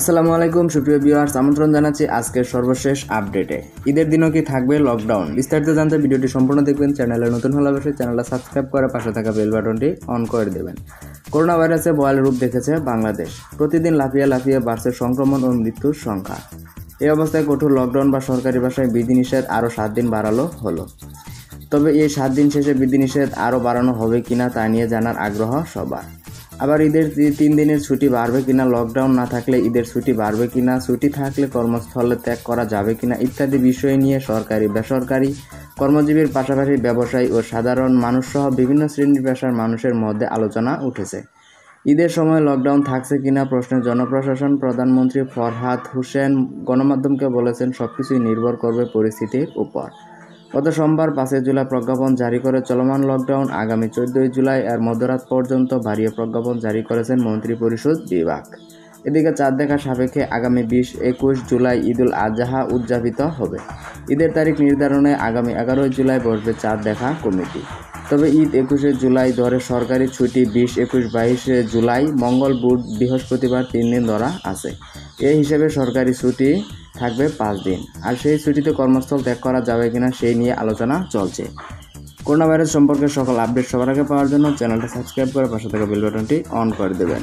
আসসালামু আলাইকুম সুপ্রিয় ভিউয়ার্স, আমন্ত্রণ জানাচ্ছি আজকের সর্বশেষ আপডেটে। ঈদের দিনও কি থাকবে লকডাউন? বিস্তারিত জানতে ভিডিওটি সম্পূর্ণ দেখবেন। চ্যানেলে নতুন হলে অবশ্যই চ্যানেলটা সাবস্ক্রাইব করে পাশে থাকা বেল বাটনটি অন করে দেবেন। করোনা ভাইরাসে ভয়াল রূপ দেখেছে বাংলাদেশ। প্রতিদিন লাফিয়ে লাফিয়ে বাড়ছে সংক্রমণ ও মৃত্যুর সংখ্যা। এই অবস্থায় কঠোর লকডাউন বা সরকারি ভাষায় বিধিনিষেধ আরও 7 দিন বাড়ানো হলো। তবে এই 7 দিন শেষে বিধিনিষেধ আরও বাড়ানো হবে কিনা তা নিয়ে জানার আগ্রহ সবার। আবার ঈদের 3 দিনের ছুটি বাড়বে কিনা, লকডাউন না থাকলে ঈদের ছুটি বাড়বে কিনা, ছুটি থাকলে কর্মস্থলে ত্যাগ করা যাবে কিনা ইত্যাদি বিষয় নিয়ে সরকারি বেসরকারি কর্মজীবীর পাশাপাশি ব্যবসায়ী ও সাধারণ মানুষসহ বিভিন্ন শ্রেণীর পেশার মানুষের মধ্যে আলোচনা উঠেছে। ঈদের সময় লকডাউন থাকছে কিনা প্রশ্নে জনপ্রশাসন প্রধানমন্ত্রী ফরহাদ হোসেন গণমাধ্যমকে বলেছেন, সবকিছুই নির্ভর করবে পরিস্থিতির উপর। গত সোমবার 5 জুলাই প্রজ্ঞাপন জারি করে চলমান লকডাউন আগামী 14 জুলাই এর মধ্যরাত পর্যন্ত বাড়িয়ে প্রজ্ঞাপন জারি করেছেন মন্ত্রিপরিষদ বিভাগ। এদিকে চাঁদ দেখা সাপেক্ষে আগামী 20-21 জুলাই ঈদুল আজহা উদযাপিত হবে। ঈদের তারিখ নির্ধারণে আগামী 11 জুলাই বসবে চাঁদ দেখা কমিটি। তবে ঈদ 21 জুলাই ধরে সরকারি ছুটি 20-21-22 জুলাই মঙ্গল বুধ বৃহস্পতিবার 3 দিন ধরা আছে। এই হিসেবে সরকারি ছুটি থাকবে 5 দিন। আর সেই ছুটিতে কর্মস্থল ত্যাগ করা যাবে কিনা সেই নিয়ে আলোচনা চলছে। করোনা ভাইরাস সম্পর্কে সকল আপডেট সবার আগে পাওয়ার জন্য চ্যানেলটা সাবস্ক্রাইব করে পাশে থাকা বেল বাটনটি অন করে দেবেন।